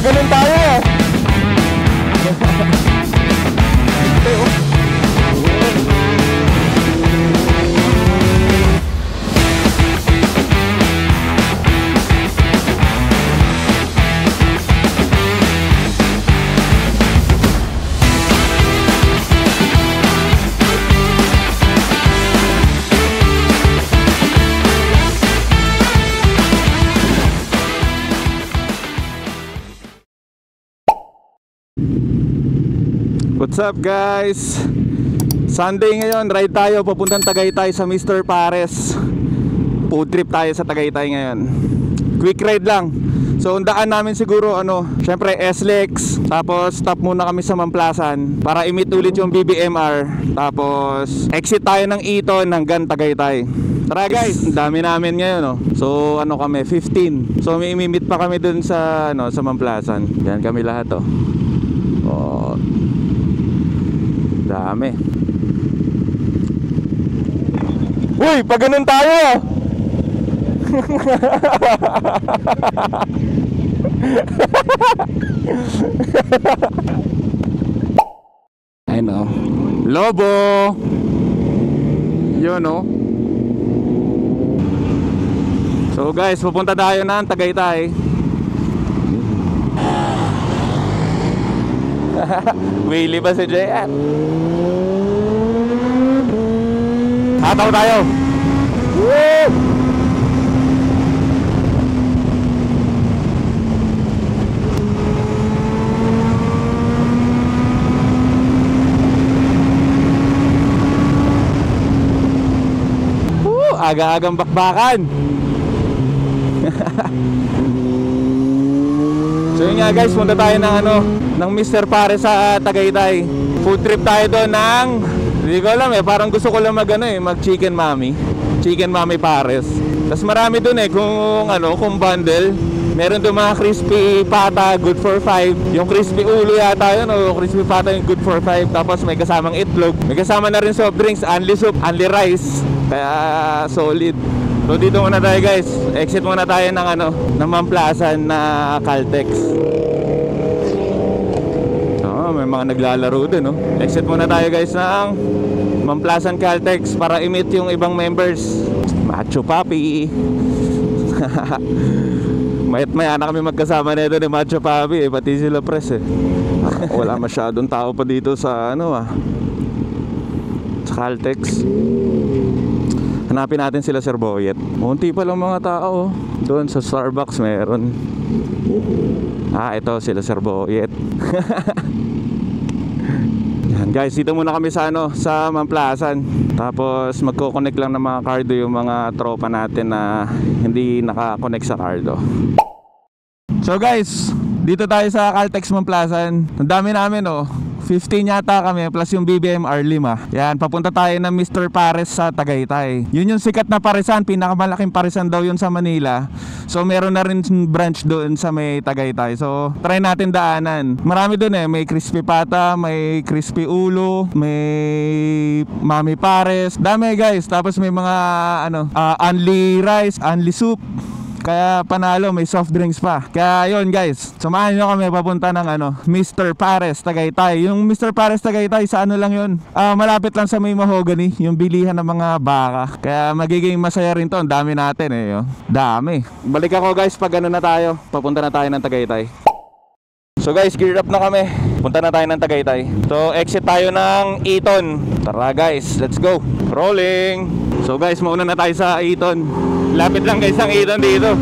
ganun tayo eh. What's up guys? Sunday ngayon, ride tayo papuntang Tagaytay sa Mr. Pares. Food trip tayo sa Tagaytay ngayon. Quick ride lang. So ang daan namin siguro syempre SLEX. Tapos stop muna kami sa Mamplasan para i-meet ulit yung BBMR. Tapos exit tayo ng Eton hanggang Tagaytay. Tara guys, ang dami namin ngayon So kami 15. So may meet pa kami dun sa sa Mamplasan. Yan kami lahat Oh. Dami. Uy, pag ganun tayo. Ayun Lobo. Yun So guys, pupunta tayo ng Tagaytay. Willy ba si JR? Hataw tayo. Woo! Aga-agang bakbakan. So yun nga guys, punta tayo ng Mr. Pares sa Tagaytay. Food trip tayo doon ng hindi ko alam parang gusto ko lang mag chicken mommy. Chicken mommy Pares. Tapos marami doon kung bundle. Meron doon mga crispy pata, good for 5. Yung crispy ulo yata yun crispy pata yung good for 5. Tapos may kasamang itlog. May kasama na rin soft drinks, only soup, only rice. Kaya solid. So dito muna tayo guys. Exit muna tayo ng Mamplasan na Caltex. May mga naglalaro din Exit muna tayo guys ng Mamplasan Caltex para i-meet yung ibang members. Macho Papi. Mayat-maya na kami magkasama nito ni Macho Papi pati sila press Wala masyadong tao pa dito sa sa Caltex. Hanapin natin sila Sir Boyet. Munti pa lang mga tao Doon sa Starbucks meron. Ito sila Sir Boyet. Yan guys, dito muna kami sa sa Mamplasan. Tapos magko-connect lang ng mga cardo yung mga tropa natin na hindi naka-connect sa cardo. So guys, dito tayo sa Caltex Mamplasan. Ang dami namin 15 yata kami plus yung BBMR 5. Yan, papunta tayo ng Mr. Pares sa Tagaytay. Yun yung sikat na paresan, pinakamalaking paresan daw yun sa Manila. So meron na rin branch doon sa may Tagaytay. So try natin daanan. Marami doon may crispy pata, may crispy ulo, may Mami Pares. Dami guys. Tapos may mga only rice, only soup. Kaya panalo, may soft drinks pa. Kaya yun guys, samahan nyo kami papunta ng Mr. Pares Tagaytay. Yung Mr. Pares Tagaytay sa lang yun, malapit lang sa may mahogany, yung bilihan ng mga baka. Kaya magiging masaya rin to. Ang dami natin Dami. Balik ako guys pag na tayo. Papunta na tayo ng Tagaytay. So guys, gear up na kami. Punta na tayo ng Tagaytay. So exit tayo ng Eton. Tara guys, let's go. Rolling. So guys, mauna na tayo sa Eton. Lapit lang guys ang Eton dito.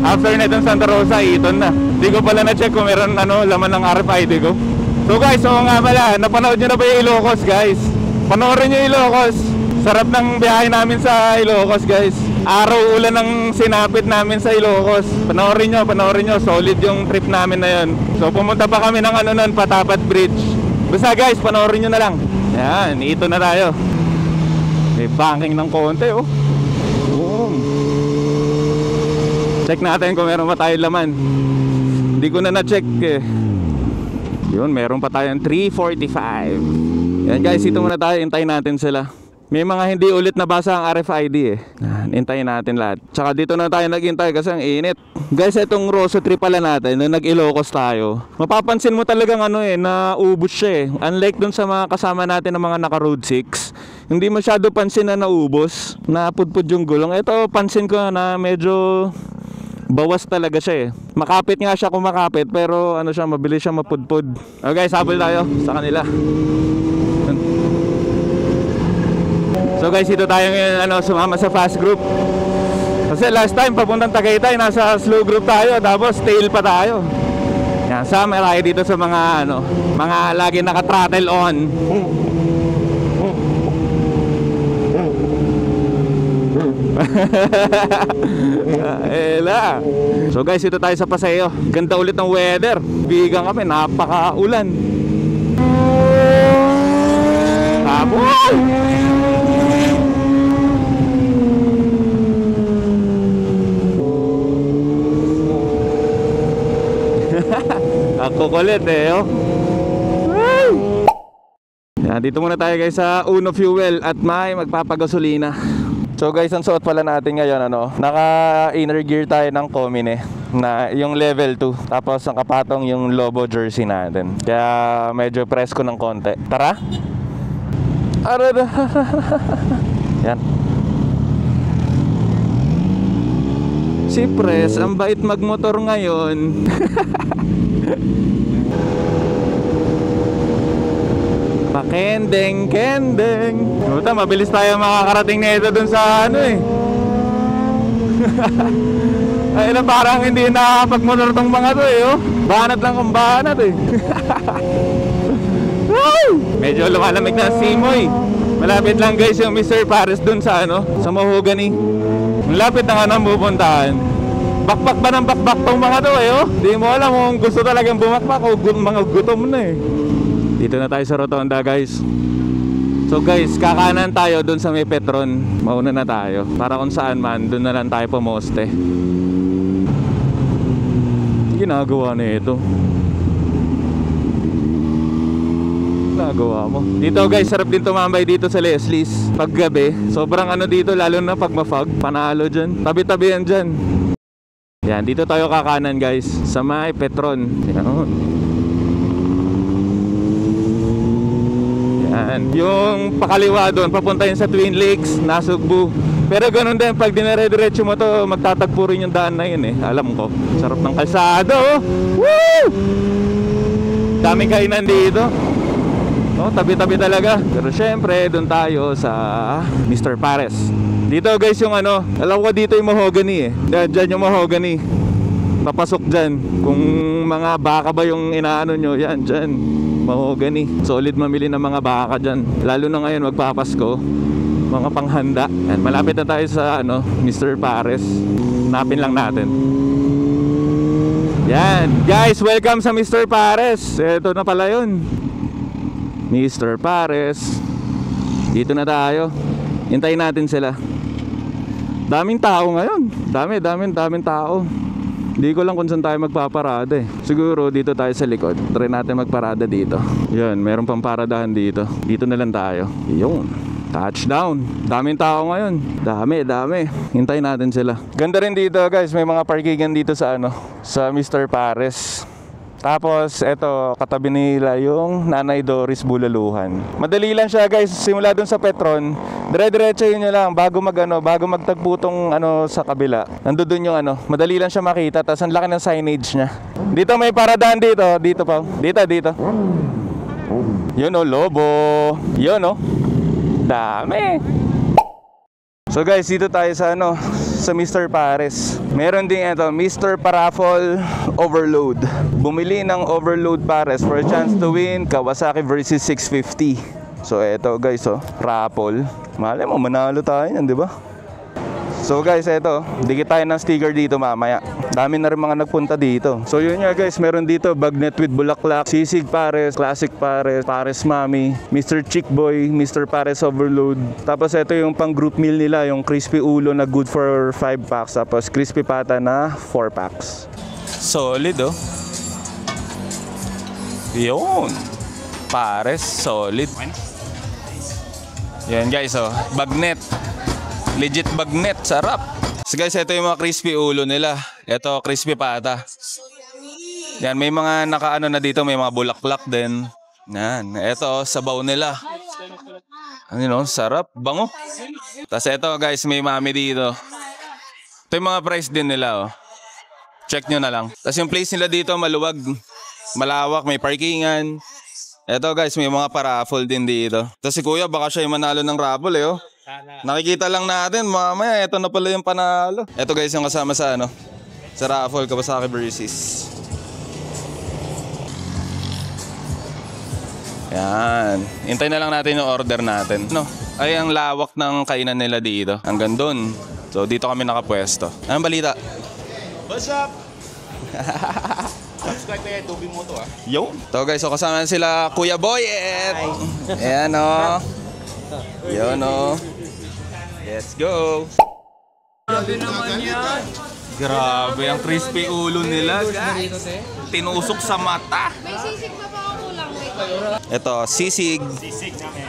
After netong Santa Rosa, Eton na. Di ko pala na-check kung meron laman ng RFID ko. So guys, nga pala, napanood nyo na ba yung Ilocos guys? Panoorin nyo yung Ilocos. Sarap ng biyahe namin sa Ilocos guys. Araw ulan ng sinapit namin sa Ilocos. Panoorin nyo, solid yung trip namin na yun. So pumunta pa kami ng Patapat Bridge. Basta guys, panoorin nyo na lang. Yan, Eton na tayo. May banking ng konti Check natin kung meron pa tayong laman. Hindi ko na check Yun, meron pa tayong 345. Yan guys, ito muna tayo. Hintayin natin sila. May mga hindi ulit nabasa ang RFID eh. Hintayin natin lahat. Tsaka dito na tayo naghintay kasi ang init. Guys, itong Rosso 3 pala natin, nung nag-Ilocos tayo, mapapansin mo talagang ano eh, na ubos siya eh. Unlike dun sa mga kasama natin ng mga naka Road 6, hindi masyado pansin na naubos, napudpud yung gulong. Ito, pansin ko na medyo bawas talaga siya eh. Makapit nga siya kung makapit, pero ano siya, mabilis siya mapudpud. Okay guys, habol tayo sa kanila. So guys, dito tayo ngayon sumama sa fast group. Kasi last time papuntang Tagaytay, nasa slow group tayo, tapos tail pa tayo. Yan, sama tayo dito sa mga mga lagi naka-throttle on. Ela. So guys, dito tayo sa Paseo. Ganda ulit ng weather. Bigang kami, napaka-ulan. Habol! Ako kulit eh, oh. Yan, dito muna tayo guys sa Uno Fuel at may magpapagasolina. So guys, ang suot pala natin ngayon naka inner gear tayo ng Comine na yung level 2. Tapos ang kapatong yung Lobo jersey natin. Kaya medyo presko ng konti. Tara. Arada. Yan. Si Pres, ang bait magmotor ngayon. Pakendeng-kendeng. Buta, mabilis tayo makakarating na ito dun sa eh. Ay na, parang hindi nakakapagmotor tong mga to eh, oh. Banat lang kung banat eh. Medyo lumalamig na simoy. Malapit lang guys yung Mr. Paris dun sa sa Mahogany. Malapit na nga nang pupuntahan. Bakbak ba ng bakbak tong mga to eh, oh. Di mo alam kung gusto talagang bumakbak o mga gutom na eh. Dito na tayo sa Rotonda guys. So guys, kakanan tayo dun sa may Petron. Mauna na tayo. Para kung saan man, dun na lang tayo pumoste. Ginagawa na ito. Ginagawa mo. Dito guys, sarap din tumambay dito sa Leslie's paggabi. Sobrang dito, lalo na pag mafog. Panalo dyan. Tabi-tabi yan dyan. Yan, dito tayo kakanan guys sa may Petron. Yan. Yung pakaliwa doon, papunta yun sa Twin Lakes, Nasugbu. Pero ganun din, pag dinare-diretso mo to, magtatagpo rin yung daan na yun eh. Alam ko, sarap ng kalsada oh. Woo! Daming kainan dito. Oh, tabi-tabi talaga. Pero syempre, doon tayo sa Mr. Pares. Dito guys yung alam ko dito yung Mahogany eh. Diyan yung Mahogany. Papasok dyan. Kung mga baka ba yung inaano nyo, yan dyan. Mahogany. Solid mamili ng mga baka dyan. Lalo na ngayon magpapasko. Mga panghanda. Yan, malapit na tayo sa Mr. Pares. Napin lang natin. Yan. Guys, welcome sa Mr. Pares. Ito na pala yun. Mr. Pares. Dito na tayo. Hintayin natin sila. Daming tao ngayon. Daming tao. Hindi ko lang kung saan tayo magpaparada eh. Siguro dito tayo sa likod. Try natin magparada dito. Yan, meron pang paradahan dito. Dito na lang tayo. Yun. Touchdown. Daming tao ngayon. Dami. Hintayin natin sila. Ganda rin dito guys. May mga parkingan dito sa sa Mr. Pares. Tapos eto, katabi nila yung Nanay Doris Bulaluhan. Madali lang siya guys, simula dun sa Petron. Dire-diretso yun nyo lang bago magtagpo tong sa kabila. Nandoon yung madali lang siya makita. Tapos ang laki ng signage niya. Dito may paradahan dito pa. Dito. Yun Lobo. Yun dami. So guys, dito tayo sa sa Mr. Pares. Meron din Mr. Paraffle Overload. Bumili ng Overload Pares for a chance to win Kawasaki versus 650. So eto guys, raffle. Malay mo, manalo tayo yan, di ba? So guys, eto, dikit tayo ng sticker dito mamaya. Dami na rin mga nagpunta dito. So yun nga guys, meron dito Bagnet with Bulaklak, Sisig Pares, Classic Pares, Pares Mami, Mr. Chick Boy, Mr. Pares Overload. Tapos ito yung pang group meal nila, yung Crispy Ulo na good for 5 packs. Tapos Crispy Pata na 4 packs. Solid Yun. Pares, solid. Yan guys, oh. Bagnet. Legit bagnet. Sarap. So guys, ito yung mga crispy ulo nila. Ito, crispy pata. Yan, may mga nakaano na dito. May mga bulaklak din. Yan. Ito, sabaw nila. Ano yun, sarap. Bango. Tapos ito guys, may mami dito. Ito yung mga price din nila, oh. Check nyo na lang. Tapos yung place nila dito, maluwag. Malawak, may parkingan. Ito guys, may mga paraffle din dito. Tapos si kuya, baka siya yung manalo ng raffle, eh, oh. Nakikita lang natin, mamaya, ito na pala yung panalo. Ito guys, yung kasama sa ano, sa raffle, Kawasaki Versys. Yan. Hintay na lang natin yung order natin. No, ay ang lawak ng kainan nila dito. Hanggang doon. So dito kami nakapwesto. Anong balita? What's up? Subscribe na yan, Dubi mo to, ah. Yo. So guys, so kasama sila Kuya Boyet. Ayan, o. Yun, o. Let's go. Grabe naman yan. Grabe, ang crispy ulo nila, guys. Tinusok sa mata. May sisig pa ba ako lang? Wait. Ito, sisig. Sisig namin.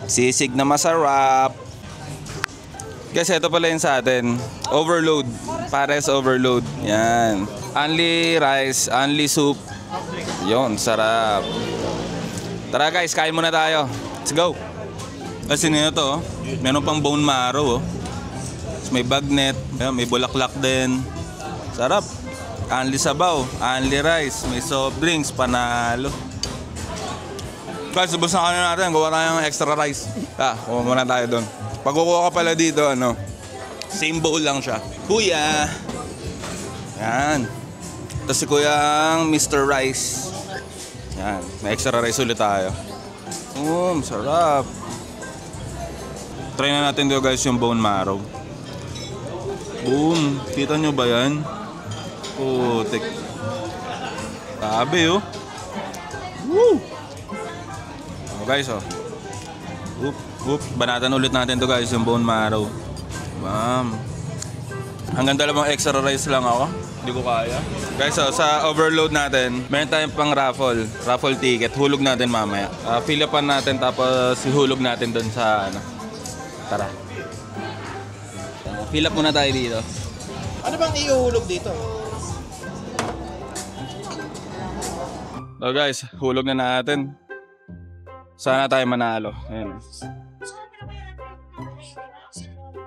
Sisig na masarap. Guys, ito pala yun sa atin. Overload. Pares overload. Yan. Only rice, only soup. Yun, sarap. Tara guys, kain muna tayo. Let's go. Kasi nito to, oh. Meron pang bone marrow, oh. May bagnet, may bulaklak din. Sarap. Only sabaw, only rice, may soft drinks, panalo. Guys, subos na kanina natin, gawa tayong extra rice. Kuha muna tayo doon. Pag kukuha ka pala dito, ano, same bowl lang siya. Kuya! Yan. Tapos si Kuya ang Mr. Rice. Yan, may extra rice ulit tayo. Sarap. Try na natin dito guys yung bone marrow. Boom! Kita nyo ba yan? Putik. Grabe, oh. Woo! Guys, oh. Banatan ulit natin to guys, yung bone marrow. Bam. Hanggang dalawang extra rice lang ako. Hindi ko kaya. Guys, so sa overload natin, meron tayong pang raffle ticket. Hulog natin mamaya. Fill upan natin tapos ihulog natin doon sa ano. Tara. Fill up muna tayo dito. Ano bang iuhulog dito? So guys, hulog na natin. Sana tayo manalo. Ayan.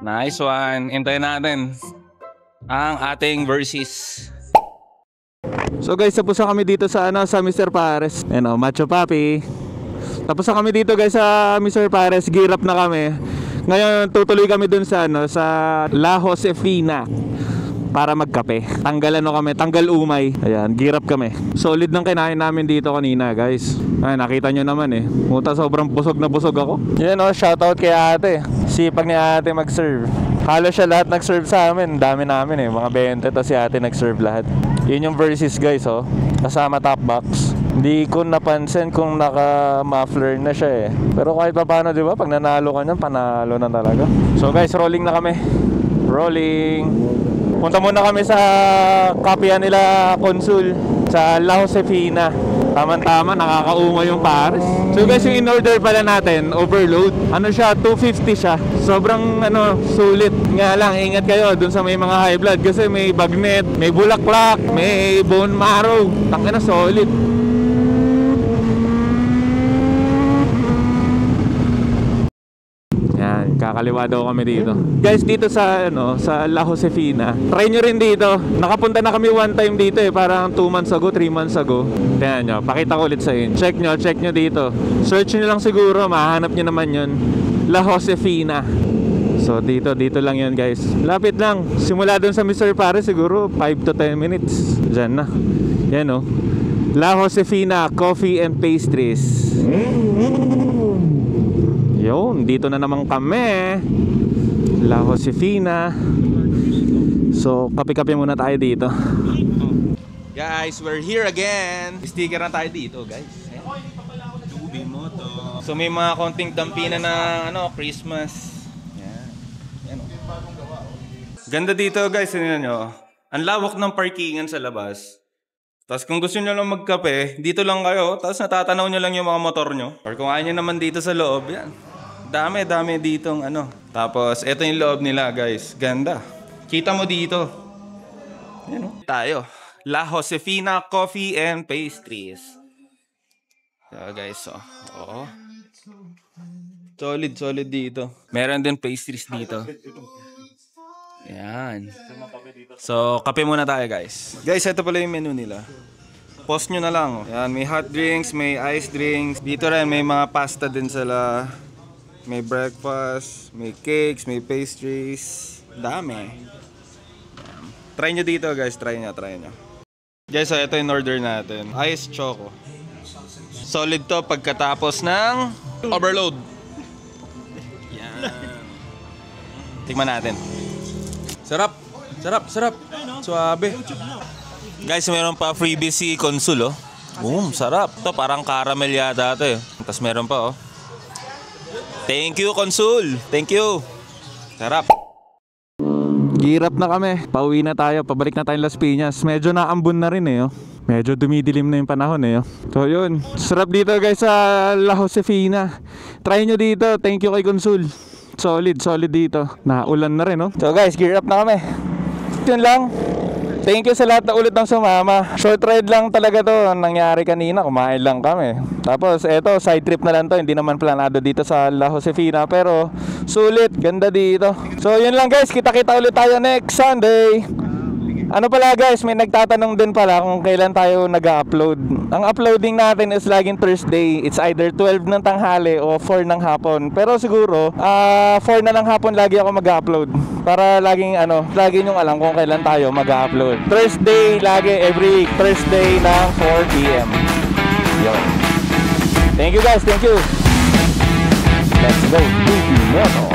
Nice one. Hintayin natin ang ating Versys. So guys, tapos na kami dito sa ano, sa Mr. Pares. Ayan, oh, Macho Papi. Tapos na kami dito guys sa Mr. Pares. Gear up na kami. Ngayon tutuloy kami dun sa ano, sa La Josefina para magkape. Tanggal umay. Ayan, gear up kami. Solid ng kinain namin dito kanina, guys. Ay, nakita nyo naman eh. Puta, sobrang busog na busog ako. Yan, oh, shoutout kay ate. Sipag ni ate mag-serve. Halos siya lahat nag-serve sa amin. Dami namin eh, mga 20. Tapos si ate nag-serve lahat. Yun yung Versys guys, oh. Kasama top box. Hindi ko napansin kung naka-muffler na siya eh. Pero kahit pa paano, di ba? Pag nanalo ka niyan, panalo na talaga. So guys, rolling na kami. Rolling. Punta muna kami sa kapya nila Consul sa La Josefina. Tama-tama, nakakauma yung Pares. So guys, yung in-order pala natin, overload. Ano siya, 250 siya. Sobrang ano, sulit. Nga lang, ingat kayo dun sa may mga high blood. Kasi may bagnet, may bulaklak, may bone marrow. Tangina, solid. Kakaliwa daw kami dito. Guys, dito sa ano, sa La Josefina. Try nyo rin dito. Nakapunta na kami one time dito eh, parang 2 months ago, 3 months ago. Tingnan nyo, pakita ko ulit sa inyo. Check nyo dito. Search nyo lang siguro, mahanap nyo naman yun. La Josefina. So dito lang yun guys. Lapit lang. Simula dun sa Mr. Pares siguro 5 to 10 minutes. Diyan na. Yan o. La Josefina Coffee and Pastries. Yun, dito na naman kami. La Josefina. So, kape-kape muna tayo dito. Guys, we're here again. Sticker na tayo dito, guys. Dubi mo to. So, may mga konting dampina na ano, Christmas. Yan. Ganda dito, guys. Tingnan nyo. Ang lawak ng parkingan sa labas. Tapos kung gusto nyo lang magkape, dito lang kayo. Tapos natatanaw nyo lang yung mga motor nyo. Or kung ayaw nyo naman dito sa loob, yan. Dami ditong ano. Tapos, ito yung loob nila, guys. Ganda. Kita mo dito. Yan, oh. Tayo. La Josefina Coffee and Pastries. So, guys, oo. Solid dito. Meron din pastries dito. Yan. So, kape muna tayo, guys. Guys, ito pala yung menu nila. Post nyo na lang. Yan, may hot drinks, may ice drinks. Dito rin, may mga pasta din sila. May breakfast, may cakes, may pastries. Dami. Yan. Try nyo dito, guys. Try nyo. Guys, so ito yung order natin. Ice choco. Solid to pagkatapos ng overload. Yan. Tingnan natin. Sarap. Suabe. Guys, meron pa freebie si Consul, oh. Sarap. Ito parang caramel yata ito, eh. Tapos meron pa, oh. Thank you, Consul. Thank you. Sarap. Girap na kami. Pauwi na tayo. Pabalik na tayo Las Piñas. Medyo naambon na rin, eh, oh. Medyo dumidilim na yung panahon, eh, oh. So, yun. Sarap dito, guys, sa La Josefina. Try nyo dito. Thank you kay Consul. Solid dito. Naulan na rin, oh. So, guys, gear up na kami. Yun lang. Thank you sa lahat na ulit ng sumama. Short ride lang talaga to. Nangyari kanina, kumain lang kami. Tapos eto, side trip na lang to. Hindi naman planado dito sa La Josefina. Pero sulit, ganda dito. So yun lang, guys, kita-kita ulit tayo next Sunday. Ano pala, guys, may nagtatanong din pala kung kailan tayo nag-upload. Ang uploading natin is laging Thursday. It's either 12 ng tanghali o 4 ng hapon. Pero siguro 4 na ng hapon lagi ako mag-upload. Para lagi nyong alam kung kailan tayo mag-upload. Thursday lagi, every week. Thursday ng 4 PM. Yun. Thank you, guys. Thank you. Let's go to Pinono.